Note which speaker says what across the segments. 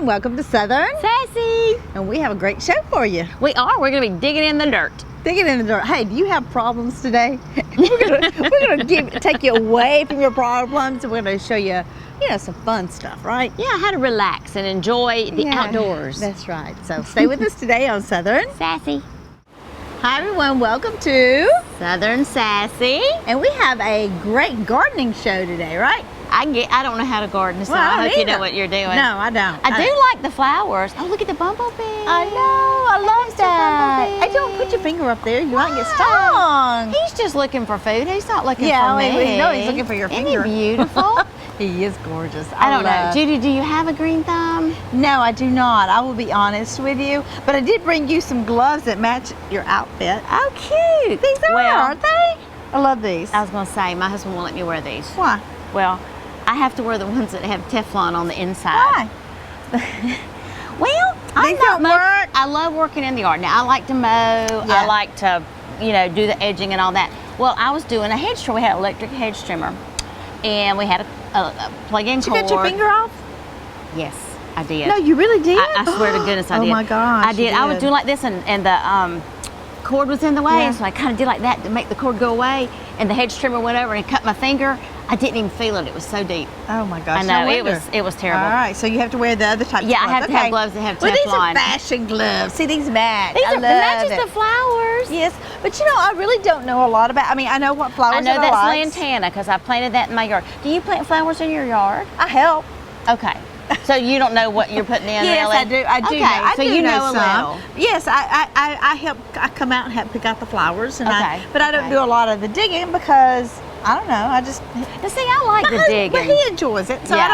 Speaker 1: and welcome to Southern
Speaker 2: Sassy.
Speaker 1: And we have a great show for you.
Speaker 2: We are. We're going to be digging in the dirt.
Speaker 1: Digging in the dirt. Hey, do you have problems today? we're gonna take you away from your problems, and we're gonna show you, some fun stuff, right?
Speaker 2: Yeah, how to relax and enjoy the outdoors.
Speaker 1: That's right. So stay with us today on Southern
Speaker 2: Sassy.
Speaker 1: Hi everyone, welcome to
Speaker 2: Southern Sassy.
Speaker 1: And we have a great gardening show today, right?
Speaker 2: I don't know how to garden, so I hope you know what you're doing.
Speaker 1: No, I don't.
Speaker 2: I do like the flowers. Oh, look at the bumblebee.
Speaker 1: I know, I love that. Hey, don't put your finger up there. You might get stung.
Speaker 2: He's just looking for food. He's not looking for me.
Speaker 1: He's looking for your finger.
Speaker 2: Isn't he beautiful?
Speaker 1: He is gorgeous.
Speaker 2: I don't know. Judy, do you have a green thumb?
Speaker 1: No, I do not. I will be honest with you. But I did bring you some gloves that match your outfit.
Speaker 2: Oh, cute.
Speaker 1: These are, aren't they? I love these.
Speaker 2: I was going to say, my husband won't let me wear these.
Speaker 1: Why?
Speaker 2: Well, I have to wear the ones that have Teflon on the inside.
Speaker 1: Why?
Speaker 2: Well,
Speaker 1: these don't work.
Speaker 2: I love working in the yard. Now, I like to mow. Yeah. I like to, do the edging and all that. Well, I was doing a hedge trimmer. We had an electric hedge trimmer. And we had a plug-in cord.
Speaker 1: Did you get your finger off?
Speaker 2: Yes, I did.
Speaker 1: No, you really did?
Speaker 2: I swear to goodness I did.
Speaker 1: Oh my gosh.
Speaker 2: I did. I would do like this and the cord was in the way. So I kind of did like that to make the cord go away. And the hedge trimmer went over and it cut my finger. I didn't even feel it. It was so deep.
Speaker 1: Oh my gosh.
Speaker 2: I know, it was terrible.
Speaker 1: All right, so you have to wear the other type of gloves.
Speaker 2: Yeah, I have to have gloves that have Teflon.
Speaker 1: Well, these are fashion gloves. See, these match.
Speaker 2: These matches the flowers.
Speaker 1: Yes, but I really don't know a lot about, I know what flowers
Speaker 2: I know that's lantana because I planted that in my yard. Do you plant flowers in your yard?
Speaker 1: I help.
Speaker 2: Okay. So you don't know what you're putting in,
Speaker 1: yes,
Speaker 2: really?
Speaker 1: I do. Okay,
Speaker 2: so you know a little.
Speaker 1: Yes, I help. I come out and help pick out the flowers, and but I don't do a lot of the digging because I don't know. I just
Speaker 2: see. I like the digging,
Speaker 1: but he enjoys it. So I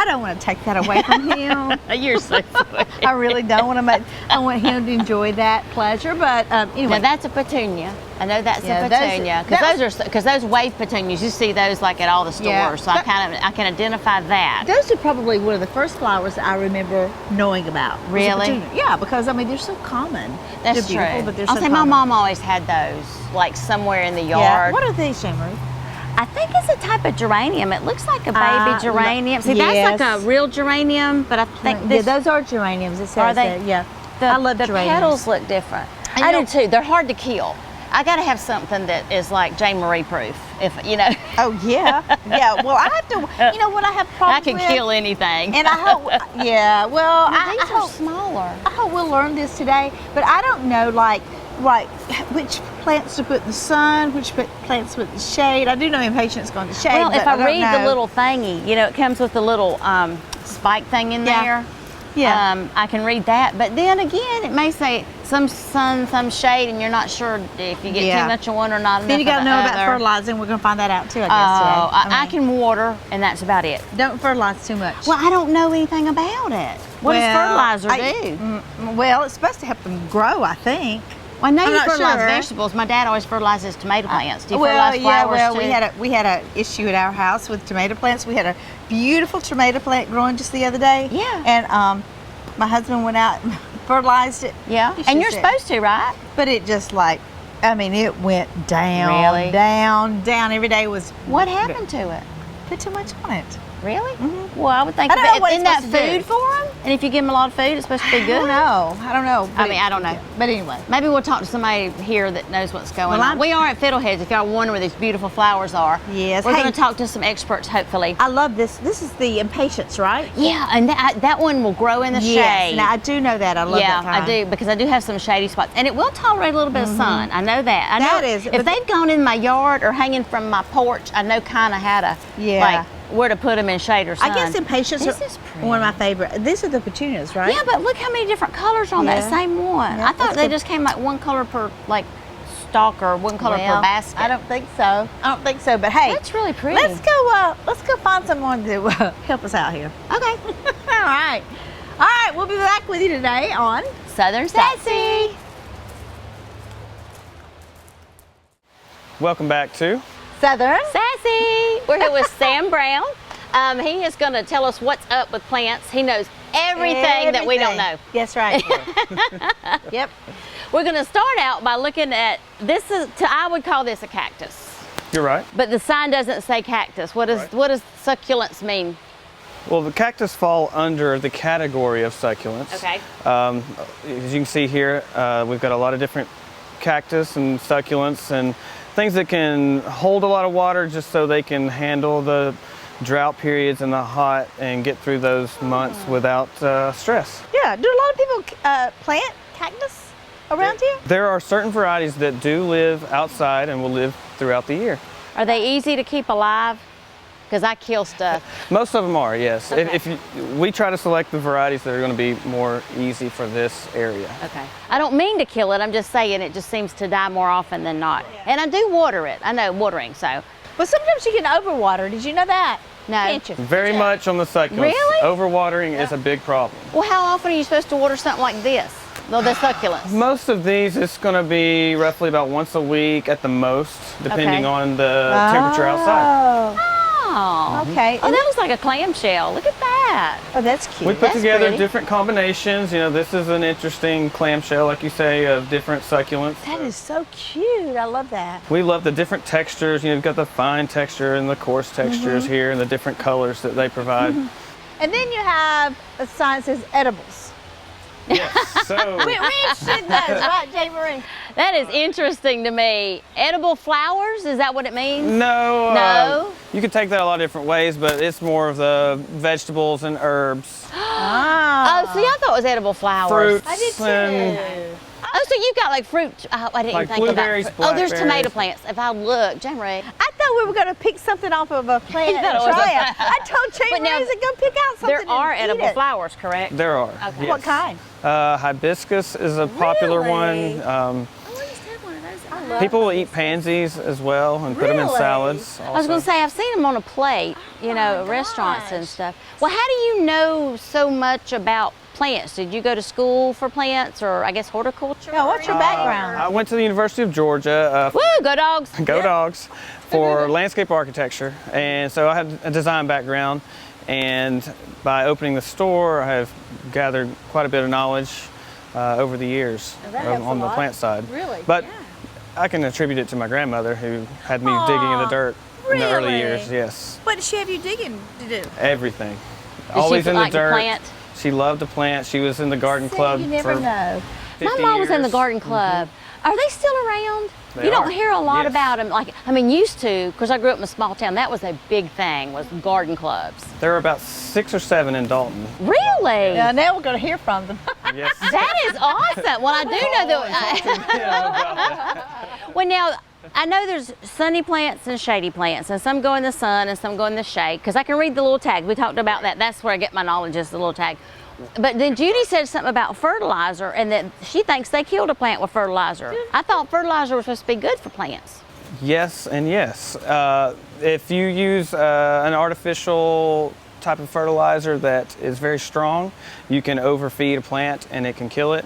Speaker 1: don't want to take that away from him.
Speaker 2: You're so sweet.
Speaker 1: I really don't want to I want him to enjoy that pleasure. But anyway,
Speaker 2: now that's a petunia. I know that's a petunia because those wave petunias, you see those like at all the stores. Yeah, so I can identify that.
Speaker 1: Those are probably one of the first flowers that I remember knowing about.
Speaker 2: Really?
Speaker 1: Yeah, because they're so common.
Speaker 2: That's
Speaker 1: they're beautiful, but they're
Speaker 2: I'll
Speaker 1: so
Speaker 2: say
Speaker 1: common.
Speaker 2: my mom always had those, like somewhere in the yard.
Speaker 1: Yeah. What are these, Shamrock?
Speaker 2: I think it's a type of geranium. It looks like a baby geranium. See, that's like a real geranium, but I think
Speaker 1: those are geraniums. It says
Speaker 2: are they?
Speaker 1: Yeah.
Speaker 2: I love the geraniums. Petals look different. I do too. They're hard to kill. I got to have something that is like Jane Marie proof, Oh
Speaker 1: yeah, yeah. Well, I have to. What I have problems
Speaker 2: with. I can kill anything.
Speaker 1: And I hope. Yeah. Well,
Speaker 2: these are smaller.
Speaker 1: I hope we'll learn this today. But I don't know, like which plants to put in the sun, which plants to put in the shade. I do know impatience going to shade.
Speaker 2: Well,
Speaker 1: but
Speaker 2: if I read the little thingy, it comes with the little spike thing in there.
Speaker 1: Yeah.
Speaker 2: I can read that, but then again, it may say some sun, some shade, and you're not sure if you get too much of one or not enough.
Speaker 1: Then you got to know
Speaker 2: about
Speaker 1: fertilizing. We're going to find that out too, I guess.
Speaker 2: Today. I can water, and that's about it.
Speaker 1: Don't fertilize too much.
Speaker 2: Well, I don't know anything about it. What does fertilizer do?
Speaker 1: Well, it's supposed to help them grow, I think.
Speaker 2: Well, I know you fertilize vegetables. My dad always fertilizes tomato plants. Do you fertilize flowers too?
Speaker 1: we had a issue at our house with tomato plants. We had a beautiful tomato plant growing just the other day.
Speaker 2: Yeah.
Speaker 1: And my husband went out and fertilized it.
Speaker 2: Yeah. And you're supposed to, right?
Speaker 1: But it just it went down, down. Every day was.
Speaker 2: What happened to it?
Speaker 1: Put too much on it.
Speaker 2: Really? Mm-hmm. Well, I would think isn't that food for them? And if you give them a lot of food, it's supposed to be good?
Speaker 1: I don't know.
Speaker 2: I don't know.
Speaker 1: But anyway.
Speaker 2: Maybe we'll talk to somebody here that knows what's going on. We are at Fiddleheads, if y'all wonder where these beautiful flowers are.
Speaker 1: Yes.
Speaker 2: We're going to talk to some experts, hopefully.
Speaker 1: I love this. This is the impatience, right?
Speaker 2: Yeah, and that one will grow in the shade.
Speaker 1: Now, I do know that. I love that kind.
Speaker 2: Yeah, I do, because I do have some shady spots. And it will tolerate a little bit of sun. I know that. If they've gone in my yard or hanging from my porch, I know kind of how to, where to put them in shade or sun.
Speaker 1: I guess impatiens are one of my favorite. These are the petunias, right?
Speaker 2: Yeah, but look how many different colors on that same one.
Speaker 1: Yeah,
Speaker 2: I thought they just came like one color per stalk or one color per basket.
Speaker 1: I don't think so. But hey,
Speaker 2: that's really pretty.
Speaker 1: Let's go find someone to help us out here.
Speaker 2: Okay.
Speaker 1: All right. We'll be back with you today on
Speaker 2: Southern Sassy.
Speaker 3: Welcome back to
Speaker 1: Southern
Speaker 2: Sassy. We're here with Sam Brown. He is going to tell us what's up with plants. He knows everything that we don't know.
Speaker 1: Yes, right. Yep.
Speaker 2: We're going to start out by looking at I would call this a cactus.
Speaker 3: You're right.
Speaker 2: But the sign doesn't say cactus. What does succulents mean?
Speaker 3: Well, the cactus fall under the category of succulents.
Speaker 2: Okay.
Speaker 3: As you can see here, we've got a lot of different cactus and succulents and things that can hold a lot of water just so they can handle the drought periods and the hot and get through those months without stress.
Speaker 1: Yeah, do a lot of people plant cactus around here?
Speaker 3: There are certain varieties that do live outside and will live throughout the year.
Speaker 2: Are they easy to keep alive? Because I kill stuff.
Speaker 3: Most of them are, yes.
Speaker 2: Okay.
Speaker 3: We try to select the varieties that are going to be more easy for this area.
Speaker 2: Okay. I don't mean to kill it, I'm just saying it just seems to die more often than not. And I do water it. I know watering, so.
Speaker 1: But sometimes you can overwater. Did you know that?
Speaker 2: No.
Speaker 1: Can't you?
Speaker 3: Very much on the succulents.
Speaker 2: Really?
Speaker 3: Overwatering is a big problem.
Speaker 2: Well, how often are you supposed to water something like this? The succulents?
Speaker 3: Most of these, it's going to be roughly about once a week at the most, depending on the temperature outside.
Speaker 2: Oh,
Speaker 1: okay.
Speaker 2: Oh, that looks like a clamshell. Look at that.
Speaker 1: Oh, that's cute.
Speaker 3: We put together
Speaker 2: pretty.
Speaker 3: different combinations. You know, this is an interesting clamshell, like you say, of different succulents.
Speaker 1: That is so cute. I love that.
Speaker 3: We love the different textures. You know, you've got the fine texture and the coarse textures here and the different colors that they provide.
Speaker 1: And then you have a sign that says edibles.
Speaker 3: Yes, so
Speaker 1: We're interested in those, right, Jay Marie?
Speaker 2: That is interesting to me. Edible flowers, is that what it means?
Speaker 3: no,
Speaker 2: No?
Speaker 3: you can take that a lot of different ways, but it's more of the vegetables and herbs,
Speaker 2: Oh, see, I thought it was edible flowers.
Speaker 3: fruits,
Speaker 1: I did too.
Speaker 3: and
Speaker 2: Oh, so you got like fruit. Oh, I didn't
Speaker 3: Like
Speaker 2: think about
Speaker 3: blueberries,
Speaker 2: fruit. Oh, there's tomato
Speaker 3: blackberries.
Speaker 2: plants. If I look, Jay Marie.
Speaker 1: I thought we were going to pick something off of a plant
Speaker 2: You thought
Speaker 1: and
Speaker 2: it was
Speaker 1: try
Speaker 2: a-
Speaker 1: it. I told Jay
Speaker 2: But now,
Speaker 1: Marie to go pick out something
Speaker 2: There are
Speaker 1: and eat
Speaker 2: edible
Speaker 1: it.
Speaker 2: flowers, correct?
Speaker 3: there are.
Speaker 2: Okay.
Speaker 3: Yes.
Speaker 1: What kind?
Speaker 3: Hibiscus is a popular
Speaker 1: Really?
Speaker 3: one.
Speaker 2: Oh, I used to have one of those. I love
Speaker 3: People will eat pansies as well and put them in
Speaker 1: Really?
Speaker 3: salads.
Speaker 2: I was going to say, I've seen them on a plate, you know, at restaurants and stuff. Well, how do you know so much about plants? Did you go to school for plants or I guess horticulture?
Speaker 1: Yeah, what's your background?
Speaker 3: I went to the University of Georgia.
Speaker 2: Woo, go dogs.
Speaker 3: Go Dogs, for landscape architecture, and so I had a design background, and by opening the store I have gathered quite a bit of knowledge over the years
Speaker 1: that helps
Speaker 3: on
Speaker 1: a
Speaker 3: the
Speaker 1: lot.
Speaker 3: plant side.
Speaker 1: Really?
Speaker 3: But
Speaker 1: Yeah.
Speaker 3: I can attribute it to my grandmother who had me digging in the dirt in the early
Speaker 1: really?
Speaker 3: years. Yes,
Speaker 1: What did she have you digging to do?
Speaker 3: everything.
Speaker 2: Did
Speaker 3: Always
Speaker 2: she
Speaker 3: in the
Speaker 2: like to
Speaker 3: dirt.
Speaker 2: plant?
Speaker 3: She loved to plant. She was in the garden club
Speaker 1: You never
Speaker 3: for
Speaker 1: know.
Speaker 3: 50
Speaker 2: My mom was in the
Speaker 3: years.
Speaker 2: garden club. Are they still around?
Speaker 3: They
Speaker 2: You don't
Speaker 3: are.
Speaker 2: hear a lot
Speaker 3: Yes.
Speaker 2: about them. Like, I mean, used to, because I grew up in a small town. That was a big thing, was garden clubs.
Speaker 3: There are about 6 or 7 in Dalton.
Speaker 2: Really?
Speaker 1: Yeah, now we're going to hear from them.
Speaker 3: Yes.
Speaker 2: That is awesome. Well, I do know that. Well, now, I know there's sunny plants and shady plants, and some go in the sun and some go in the shade, because I can read the little tag. We talked about that. That's where I get my knowledge, is the little tag. But then Judy said something about fertilizer, and that she thinks they killed a plant with fertilizer. I thought fertilizer was supposed to be good for plants.
Speaker 3: Yes and yes. If you use an artificial type of fertilizer that is very strong, you can overfeed a plant and it can kill it.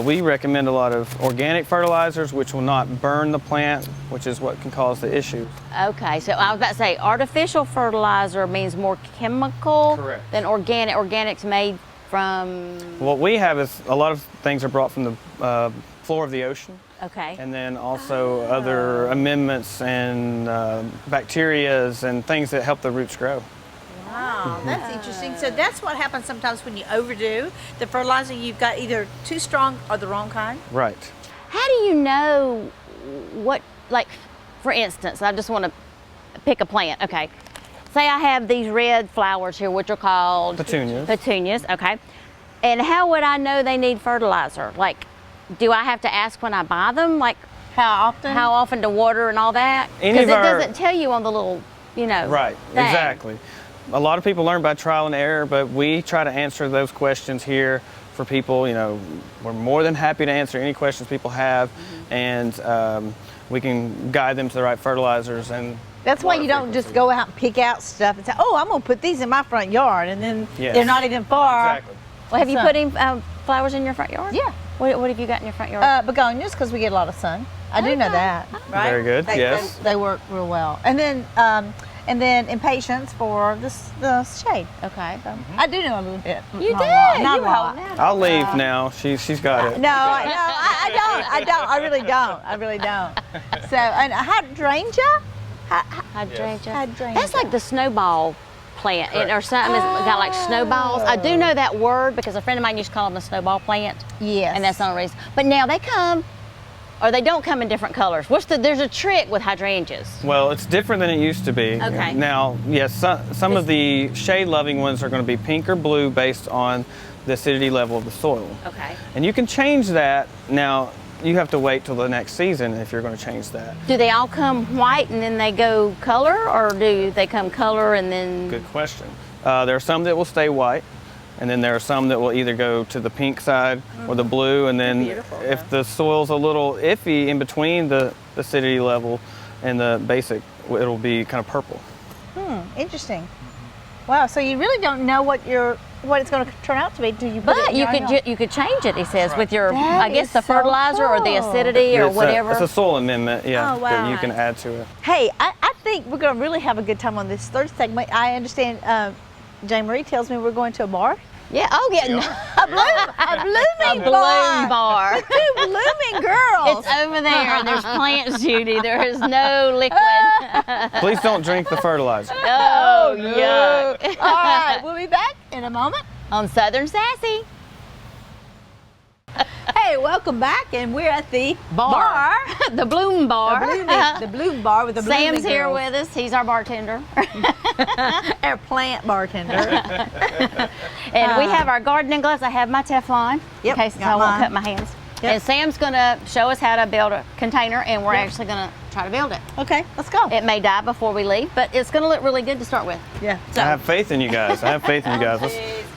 Speaker 3: We recommend a lot of organic fertilizers, which will not burn the plant, which is what can cause the issue.
Speaker 2: Okay, so I was about to say artificial fertilizer means more chemical
Speaker 3: Correct.
Speaker 2: than organic. Organic's made from,
Speaker 3: What we have is a lot of things are brought from the floor of the ocean,
Speaker 2: okay.
Speaker 3: and then also other amendments and bacterias and things that help the roots grow.
Speaker 1: Wow, that's interesting. So that's what happens sometimes when you overdo the fertilizer. You've got either too strong or the wrong kind.
Speaker 3: Right.
Speaker 2: How do you know what, like, for instance, I just want to pick a plant, okay. Say I have these red flowers here, which are called?
Speaker 3: Petunias.
Speaker 2: Petunias, okay. And how would I know they need fertilizer? Like, do I have to ask when I buy them? Like,
Speaker 1: How often
Speaker 2: to water and all that?
Speaker 3: Any
Speaker 2: Because
Speaker 3: of
Speaker 2: it
Speaker 3: our-
Speaker 2: doesn't tell you on the little, you know,
Speaker 3: Right,
Speaker 2: thing.
Speaker 3: exactly. A lot of people learn by trial and error, but we try to answer those questions here for people. You know, we're more than happy to answer any questions people have, and we can guide them to the right fertilizers. And
Speaker 1: That's why
Speaker 3: water
Speaker 1: you don't just
Speaker 3: frequency.
Speaker 1: go out and pick out stuff and say, "Oh, I'm going to put these in my front yard," and then
Speaker 3: Yes.
Speaker 1: they're not even far.
Speaker 3: Exactly.
Speaker 2: Well, have you
Speaker 1: Sun.
Speaker 2: put in flowers in your front yard?
Speaker 1: Yeah.
Speaker 2: What have you got in your front yard?
Speaker 1: Begonias, because we get a lot of sun. I do know
Speaker 2: Okay.
Speaker 1: that. Right?
Speaker 3: Very good, yes.
Speaker 1: They work real well. And then impatience for the shade.
Speaker 2: Okay.
Speaker 1: So I do know a little bit.
Speaker 2: You
Speaker 1: Not a
Speaker 2: did.
Speaker 1: lot. Not
Speaker 2: You
Speaker 1: a lot.
Speaker 2: wrote that.
Speaker 3: I'll leave now. She's got it.
Speaker 1: No, I don't. I don't. I really don't. I really don't. So, and hydrangea?
Speaker 2: Hydrangea.
Speaker 1: Hydrangea.
Speaker 2: That's like the snowball plant,
Speaker 3: Correct.
Speaker 2: or something that's got like snowballs. I do know that word because a friend of mine used to call them a snowball plant.
Speaker 1: Yes.
Speaker 2: And that's the only reason. But now they come, or they don't come in different colors. There's a trick with hydrangeas.
Speaker 3: Well, it's different than it used to be.
Speaker 2: Okay.
Speaker 3: Now, yes, some of the shade-loving ones are going to be pink or blue based on the acidity level of the soil.
Speaker 2: Okay.
Speaker 3: And you can change that. Now, you have to wait till the next season if you're going to change that.
Speaker 2: Do they all come white and then they go color, or do they come color and then?
Speaker 3: Good question. There are some that will stay white, and then there are some that will either go to the pink side or the blue, and then
Speaker 1: Beautiful,
Speaker 3: if the soil's a little iffy in between the acidity level and the basic, it'll be kind of purple.
Speaker 1: Interesting. Wow. So you really don't know what it's going to turn out to be until you put it
Speaker 2: But
Speaker 1: in
Speaker 2: you
Speaker 1: your
Speaker 2: could
Speaker 1: ground.
Speaker 2: you could change it. He says with your
Speaker 1: That
Speaker 2: I guess
Speaker 1: is
Speaker 2: the
Speaker 1: so
Speaker 2: fertilizer or the
Speaker 1: cool.
Speaker 2: acidity or
Speaker 3: It's
Speaker 2: whatever.
Speaker 3: it's a soil amendment, yeah,
Speaker 1: Oh, wow.
Speaker 3: that you can add to it.
Speaker 1: Hey, I think we're going to really have a good time on this third segment. I understand Jane Marie tells me we're going to a bar.
Speaker 2: Yeah. Oh yeah.
Speaker 1: A blooming
Speaker 2: Bloom
Speaker 1: bar.
Speaker 2: bar.
Speaker 1: With two blooming girls.
Speaker 2: It's over there. There's plants, Judy. There is no liquid.
Speaker 3: Please don't drink the fertilizer.
Speaker 2: Oh, yuck.
Speaker 1: All right, we'll be back in a moment.
Speaker 2: On Southern Sassy.
Speaker 1: Hey, welcome back, and we're at the bar.
Speaker 2: The Bloom Bar.
Speaker 1: The bloom bar with the blooming
Speaker 2: Sam's here
Speaker 1: girls.
Speaker 2: with us. He's our bartender.
Speaker 1: Our plant bartender.
Speaker 2: And we have our gardening gloves. I have my Teflon
Speaker 1: Yep,
Speaker 2: in case
Speaker 1: got
Speaker 2: I won't
Speaker 1: mine.
Speaker 2: cut my hands.
Speaker 1: Yep.
Speaker 2: And Sam's going to show us how to build a container, and we're
Speaker 1: Yep.
Speaker 2: actually going to try to build it.
Speaker 1: Okay, let's go.
Speaker 2: It may die before we leave, but it's going to look really good to start with.
Speaker 1: Yeah.
Speaker 2: So,
Speaker 3: I have faith in you guys. I have faith in you guys.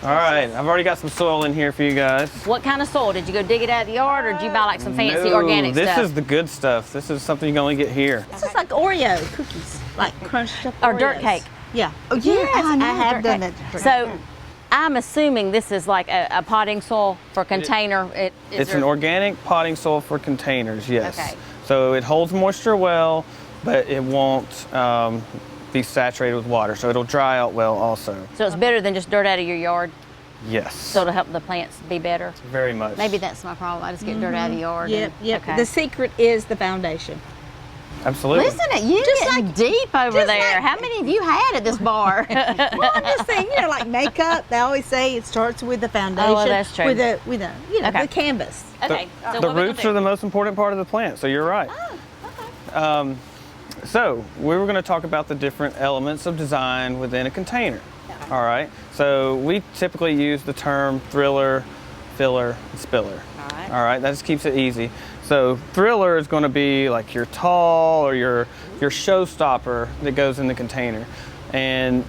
Speaker 3: All right, I've already got some soil in here for you guys.
Speaker 2: what kind of soil? Did you go dig it out of the yard, or did you buy like some fancy
Speaker 3: No,
Speaker 2: organic
Speaker 3: this
Speaker 2: stuff?
Speaker 3: is the good stuff. This is something you can only get here.
Speaker 1: This is like Oreo cookies, like crunched up
Speaker 2: Or
Speaker 1: Oreos.
Speaker 2: dirt cake.
Speaker 1: Yeah. Oh, yes,
Speaker 2: I know,
Speaker 1: I have
Speaker 2: dirt
Speaker 1: done
Speaker 2: cake.
Speaker 1: that.
Speaker 2: So, I'm assuming this is like a potting soil for container.
Speaker 3: It's an organic potting soil for containers, yes.
Speaker 2: Okay.
Speaker 3: So it holds moisture well, but it won't be saturated with water, so it'll dry out well also.
Speaker 2: So it's better than just dirt out of your yard.
Speaker 3: Yes,
Speaker 2: So it'll help the plants be better.
Speaker 3: very much.
Speaker 2: Maybe that's my problem. I just get dirt out of the yard.
Speaker 1: Yep,
Speaker 2: and-
Speaker 1: yep.
Speaker 2: Okay.
Speaker 1: The secret is the foundation.
Speaker 3: Absolutely.
Speaker 2: Listen at you
Speaker 1: Just
Speaker 2: getting deep over
Speaker 1: just
Speaker 2: there.
Speaker 1: like-
Speaker 2: How many of you had at this bar?
Speaker 1: Well, I'm just saying, like makeup, they always say it starts with the foundation.
Speaker 2: Oh, well, that's true.
Speaker 1: With the
Speaker 2: Okay.
Speaker 1: the canvas.
Speaker 2: Okay. So
Speaker 3: The
Speaker 2: what we
Speaker 3: roots
Speaker 2: gonna
Speaker 3: are
Speaker 2: do?
Speaker 3: the most important part of the plant, so you're right. So we were going to talk about the different elements of design within a container. All right. So we typically use the term thriller, filler, and spiller.
Speaker 2: All right.
Speaker 3: All right. That just keeps it easy. So thriller is going to be like your tall or your showstopper that goes in the container, and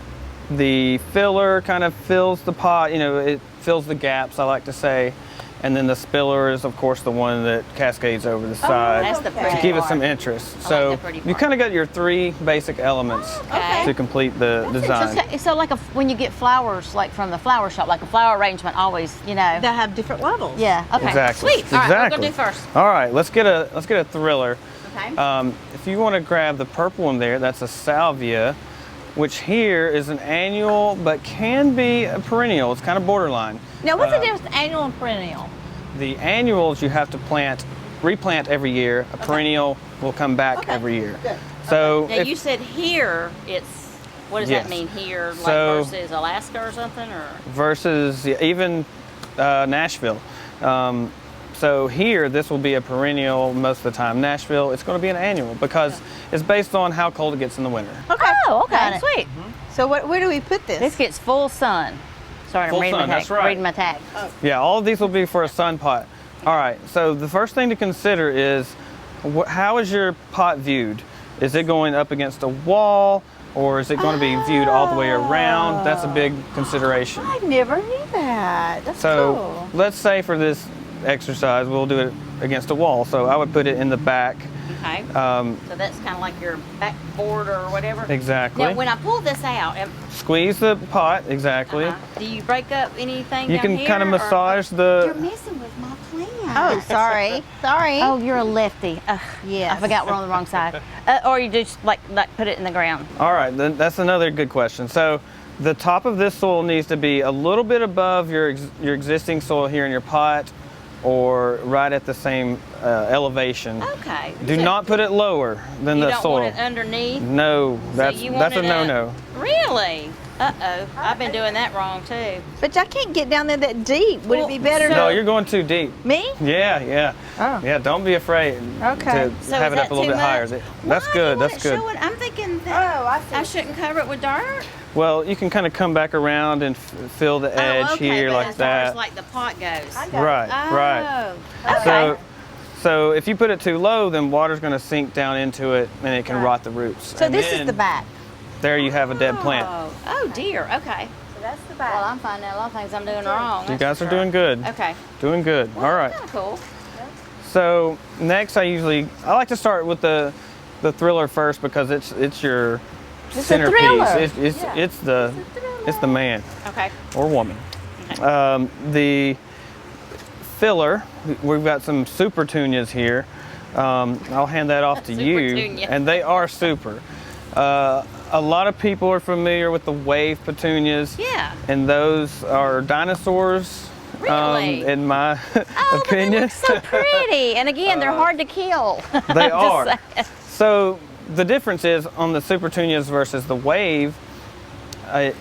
Speaker 3: the filler kind of fills the pot. It fills the gaps, I like to say. And then the spiller is, of course, the one that cascades over the side
Speaker 2: That's the
Speaker 1: Okay.
Speaker 2: pretty
Speaker 3: to give it
Speaker 2: part.
Speaker 3: some interest.
Speaker 2: I
Speaker 3: So
Speaker 2: like the pretty
Speaker 3: you
Speaker 2: part.
Speaker 3: kind of got your three basic elements
Speaker 2: Okay.
Speaker 3: to complete the design.
Speaker 2: So like when you get flowers, like from the flower shop, like a flower arrangement, always,
Speaker 1: They have different levels.
Speaker 2: Yeah. Okay.
Speaker 3: Exactly.
Speaker 2: Sweet. All right. What
Speaker 3: Exactly.
Speaker 2: we're gonna do first.
Speaker 3: All right, let's get a thriller.
Speaker 2: Okay.
Speaker 3: If you want to grab the purple one there, that's a salvia, which here is an annual but can be a perennial. It's kind of borderline.
Speaker 1: Now, what's the difference between annual and perennial?
Speaker 3: The annuals you have to replant every year. A perennial will come back
Speaker 1: Okay,
Speaker 3: every year.
Speaker 1: good.
Speaker 3: So
Speaker 2: Now
Speaker 3: if-
Speaker 2: you said here, what does
Speaker 3: Yes.
Speaker 2: that mean here? Like
Speaker 3: So-
Speaker 2: versus Alaska or something, or?
Speaker 3: versus even Nashville. So here, this will be a perennial most of the time. Nashville, it's going to be an annual because it's based on how cold it gets in the winter.
Speaker 1: Okay.
Speaker 2: Oh,
Speaker 1: Got
Speaker 2: okay.
Speaker 1: it.
Speaker 2: Sweet.
Speaker 1: So where do we put this?
Speaker 2: This gets full sun. Sorry,
Speaker 3: Full
Speaker 2: I'm reading
Speaker 3: sun,
Speaker 2: my tag.
Speaker 3: that's right.
Speaker 2: Reading my tag.
Speaker 3: Yeah, all of these will be for a sun pot. All right, so the first thing to consider is how is your pot viewed? Is it going up against a wall or is it going to be viewed all the way around? That's a big consideration.
Speaker 1: I never knew that. That's
Speaker 3: So
Speaker 1: cool.
Speaker 3: let's say for this exercise, we'll do it against a wall. So I would put it in the back.
Speaker 2: Okay. So that's kind of like your backboard or whatever.
Speaker 3: Exactly.
Speaker 2: Now, when I pull this out,
Speaker 3: Squeeze the pot, exactly.
Speaker 2: do you break up anything?
Speaker 3: You
Speaker 2: down
Speaker 3: can
Speaker 2: here,
Speaker 3: kind of
Speaker 2: or-
Speaker 3: massage
Speaker 2: You're
Speaker 3: the.
Speaker 2: messing with my plant.
Speaker 1: Oh, sorry. Sorry.
Speaker 2: Oh, you're a lefty. Ugh,
Speaker 1: Yes.
Speaker 2: I forgot we're on the wrong side. Or you just like put it in the ground.
Speaker 3: All right, then that's another good question. So the top of this soil needs to be a little bit above your existing soil here in your pot, or right at the same elevation.
Speaker 2: Okay.
Speaker 3: Do not put it lower than
Speaker 2: You
Speaker 3: the
Speaker 2: don't
Speaker 3: soil.
Speaker 2: want it underneath.
Speaker 3: No,
Speaker 2: So
Speaker 3: that's
Speaker 2: you
Speaker 3: that's a
Speaker 2: want it
Speaker 3: no-no.
Speaker 2: Really? Uh-oh, I've been doing that wrong too.
Speaker 1: But I can't get down there that deep. Would it be better
Speaker 3: No,
Speaker 1: to...
Speaker 3: you're going too deep.
Speaker 1: Me?
Speaker 3: Yeah, yeah.
Speaker 1: Oh.
Speaker 3: Yeah, don't be afraid
Speaker 1: Okay.
Speaker 3: to
Speaker 2: So
Speaker 3: have
Speaker 2: is
Speaker 3: it up
Speaker 2: that
Speaker 3: a little
Speaker 2: too
Speaker 3: bit higher.
Speaker 2: much?
Speaker 3: That's
Speaker 2: Why
Speaker 3: good,
Speaker 2: do you want
Speaker 3: that's
Speaker 2: it
Speaker 3: good.
Speaker 2: showing? I'm thinking that
Speaker 1: Oh, I see.
Speaker 2: I shouldn't cover it with dirt.
Speaker 3: Well, you can kind of come back around and fill the edge
Speaker 2: oh, okay,
Speaker 3: here
Speaker 2: but
Speaker 3: like
Speaker 2: as far
Speaker 3: that.
Speaker 2: as like the pot goes.
Speaker 1: I got it.
Speaker 3: Right, right.
Speaker 2: Oh, okay.
Speaker 3: So if you put it too low, then water's going to sink down into it and it can rot the roots.
Speaker 1: So
Speaker 3: And
Speaker 1: this is
Speaker 3: then
Speaker 1: the back.
Speaker 3: There you have a dead plant.
Speaker 2: Oh dear, okay.
Speaker 1: So that's the
Speaker 2: Well,
Speaker 1: back.
Speaker 2: I'm finding out a lot of things I'm doing wrong.
Speaker 3: You
Speaker 2: that's
Speaker 3: guys
Speaker 2: for
Speaker 3: are
Speaker 2: sure.
Speaker 3: doing good.
Speaker 2: Okay.
Speaker 3: Doing good.
Speaker 2: Well,
Speaker 3: All right.
Speaker 2: Kind of cool.
Speaker 3: So next, I like to start with the thriller first because it's your
Speaker 1: It's a
Speaker 3: centerpiece.
Speaker 1: thriller.
Speaker 3: It's the man
Speaker 2: Okay.
Speaker 3: or woman. The filler, we've got some super petunias here. I'll hand that off to you,
Speaker 2: Supertunia.
Speaker 3: and they are super. A lot of people are familiar with the wave petunias.
Speaker 2: Yeah.
Speaker 3: And those are dinosaurs.
Speaker 2: Really?
Speaker 3: In my
Speaker 2: Oh,
Speaker 3: opinion.
Speaker 2: but they look so pretty. And again, they're hard to kill.
Speaker 3: They
Speaker 2: Just
Speaker 3: are.
Speaker 2: saying.
Speaker 3: So the difference is on the super petunias versus the wave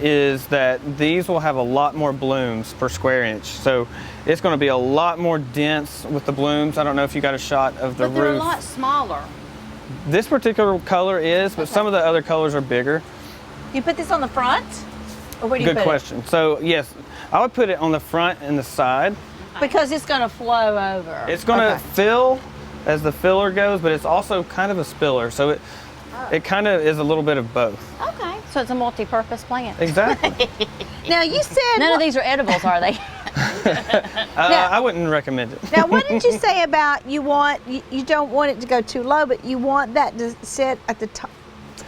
Speaker 3: is that these will have a lot more blooms per square inch. So it's going to be a lot more dense with the blooms. I don't know if you got a shot of the
Speaker 2: But they're
Speaker 3: roof.
Speaker 2: a lot smaller.
Speaker 3: This particular color is, but some of the other colors are bigger.
Speaker 1: You put this on the front? Or where do you
Speaker 3: Good
Speaker 1: put
Speaker 3: question. So yes, I would put it on the front and the side.
Speaker 1: it? Because it's going to flow over.
Speaker 3: It's going to
Speaker 1: Okay.
Speaker 3: fill as the filler goes, but it's also kind of a spiller. So it kind of is a little bit of both.
Speaker 2: Okay. So it's a multi-purpose plant.
Speaker 3: Exactly.
Speaker 1: Now you said...
Speaker 2: None of these are edibles, are they?
Speaker 3: I wouldn't recommend it.
Speaker 1: Now, what did you say about you don't want it to go too low, but you want that to sit at the top?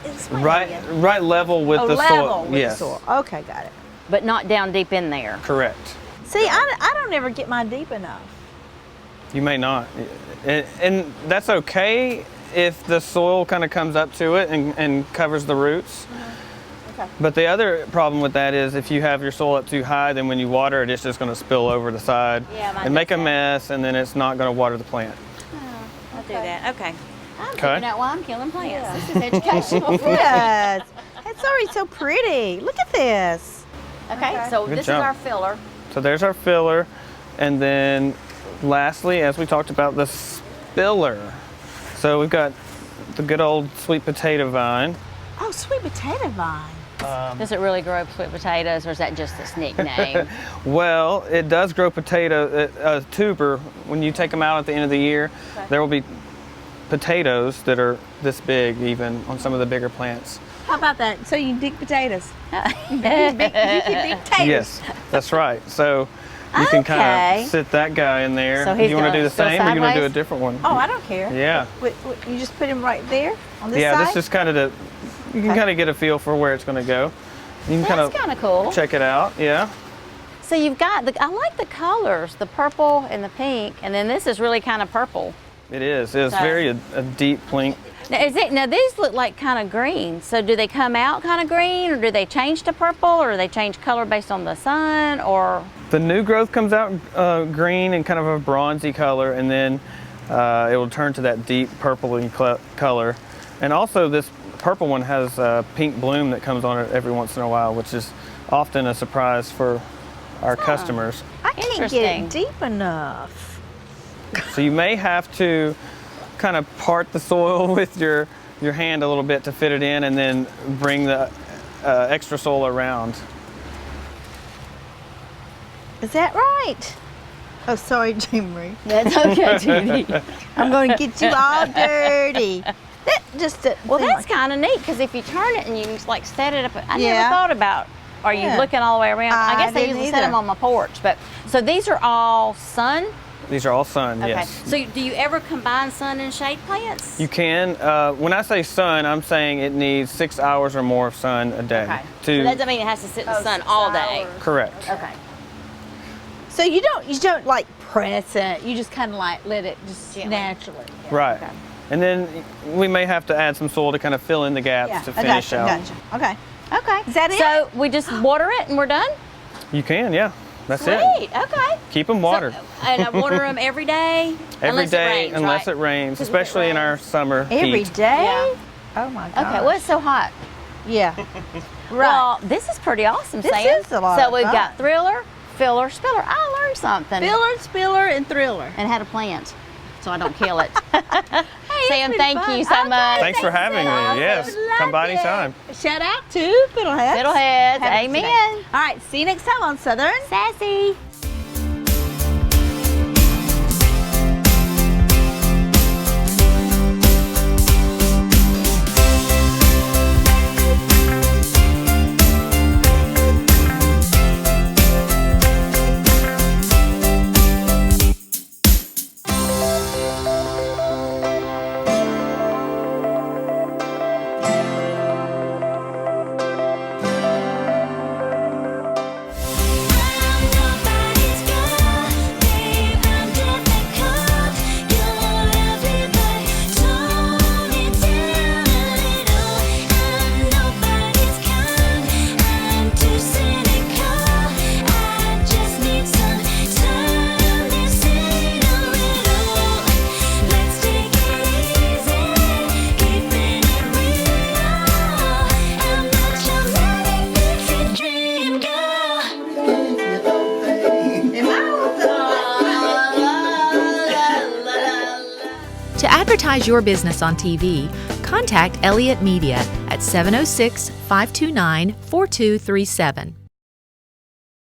Speaker 1: Explain that
Speaker 3: Right,
Speaker 1: again.
Speaker 3: right level with the
Speaker 1: level
Speaker 3: soil.
Speaker 1: with
Speaker 3: Yes,
Speaker 1: the soil. Okay, got it.
Speaker 2: But not down deep in there.
Speaker 3: correct.
Speaker 1: See, I don't ever get mine deep enough.
Speaker 3: You may not, and that's okay if the soil kind of comes up to it and covers the roots.
Speaker 1: Okay.
Speaker 3: But the other problem with that is if you have your soil up too high, then when you water it, it's just going to spill over the side
Speaker 2: Yeah, mine
Speaker 3: and make a
Speaker 2: does that.
Speaker 3: mess, and then it's not going to water the plant.
Speaker 2: I'll do that. Okay. I'm
Speaker 3: Okay.
Speaker 2: figuring out why I'm killing plants. This is educational.
Speaker 1: Yes. It's already so pretty. Look at this.
Speaker 2: Okay, so
Speaker 3: Good
Speaker 2: this
Speaker 3: job.
Speaker 2: is our filler.
Speaker 3: So there's our filler, and then lastly, as we talked about, the spiller. So we've got the good old sweet potato vine.
Speaker 1: Oh, sweet potato vine.
Speaker 2: Does it really grow sweet potatoes, or is that just its nickname?
Speaker 3: Well, it does grow potato, a tuber. When you take them out at the end of the year, there will be potatoes that are this big even on some of the bigger plants.
Speaker 1: How about that? So you dig potatoes. You can dig potatoes.
Speaker 3: Yes, that's right. So you can kind
Speaker 1: Okay.
Speaker 3: of sit that guy in there.
Speaker 2: So he's
Speaker 3: you want to
Speaker 2: gonna
Speaker 3: do the
Speaker 2: go
Speaker 3: same or you want to do a
Speaker 2: sideways?
Speaker 3: different one?
Speaker 1: Oh, I don't care.
Speaker 3: Yeah.
Speaker 1: You just put him right there on this
Speaker 3: Yeah,
Speaker 1: side?
Speaker 3: this is kind of you can kind of get a feel for where it's going to go. You can
Speaker 2: That's kind of cool.
Speaker 3: check it out. Yeah.
Speaker 2: So you've got I like the colors, the purple and the pink, and then this is really kind of purple.
Speaker 3: It is. It's
Speaker 2: So-
Speaker 3: very a deep pink.
Speaker 2: Now these look like kind of green. So do they come out kind of green, or do they change to purple, or do they change color based on the sun, or?
Speaker 3: The new growth comes out green and kind of a bronzy color, and then it will turn to that deep purpley color. And also this purple one has a pink bloom that comes on it every once in a while, which is often a surprise for our customers.
Speaker 1: I can't get
Speaker 2: Interesting.
Speaker 1: it deep enough.
Speaker 3: So you may have to kind of part the soil with your hand a little bit to fit it in, and then bring the extra soil around.
Speaker 1: Is that right? Oh, sorry, Jean Marie.
Speaker 2: That's okay, Judy.
Speaker 1: I'm going to get you all dirty. That just
Speaker 2: Well, that's kind of neat, because if you turn it and you like set it up, I
Speaker 1: Yeah.
Speaker 2: never thought about. Are you
Speaker 1: Yeah.
Speaker 2: looking all the way around? I guess I
Speaker 1: didn't
Speaker 2: usually set
Speaker 1: either.
Speaker 2: them on my porch, but so these are all sun.
Speaker 3: These are all sun,
Speaker 2: Okay.
Speaker 3: yes.
Speaker 2: So do you ever combine sun and shade plants?
Speaker 3: You can. When I say sun, I'm saying it needs 6 hours or more of sun a day.
Speaker 2: Okay.
Speaker 3: To
Speaker 2: So that doesn't mean it has to sit in the sun all day.
Speaker 3: correct.
Speaker 2: Okay.
Speaker 1: So you don't like press it. You just kind of like let it just
Speaker 2: Gently.
Speaker 1: naturally.
Speaker 3: Right.
Speaker 2: Okay.
Speaker 3: And then we may have to add some soil to kind of fill in the gaps to
Speaker 1: I
Speaker 3: finish
Speaker 1: gotcha,
Speaker 3: out.
Speaker 1: gotcha. Okay.
Speaker 2: Okay.
Speaker 1: Is that it?
Speaker 2: So we just water it and we're done?
Speaker 3: You can, yeah. That's it.
Speaker 2: Sweet. Okay.
Speaker 3: Keep them watered
Speaker 2: So, and I water them every day?
Speaker 3: every
Speaker 2: unless
Speaker 3: day
Speaker 2: it rains,
Speaker 3: unless
Speaker 2: right?
Speaker 3: it rains,
Speaker 2: 'Cause if it
Speaker 3: especially in
Speaker 2: rains-
Speaker 3: our summer
Speaker 1: Every
Speaker 3: heat.
Speaker 1: day?
Speaker 2: Yeah.
Speaker 1: Oh my God.
Speaker 2: Okay, well, it's so hot.
Speaker 1: Yeah. Right.
Speaker 2: Well, this is pretty awesome,
Speaker 1: This
Speaker 2: Sam.
Speaker 1: is a lot
Speaker 2: So
Speaker 1: of
Speaker 2: we've
Speaker 1: fun.
Speaker 2: got thriller, filler, spiller. I learned something.
Speaker 1: Filler, spiller, and thriller.
Speaker 2: And how to plant so I don't kill it.
Speaker 1: Hey,
Speaker 2: Sam,
Speaker 1: it's been
Speaker 2: thank
Speaker 1: fun.
Speaker 2: you so
Speaker 1: Okay,
Speaker 2: much.
Speaker 3: Thanks for having me.
Speaker 1: Awesome.
Speaker 3: Yes, come by
Speaker 1: Love it.
Speaker 3: anytime.
Speaker 1: Shout out to Fiddleheads.
Speaker 2: Fiddleheads,
Speaker 1: Having us
Speaker 2: amen.
Speaker 1: today. All right, see you next time on Southern
Speaker 2: Sassy.
Speaker 4: To advertise your business on TV, contact Elliott Media at 706-529-4237.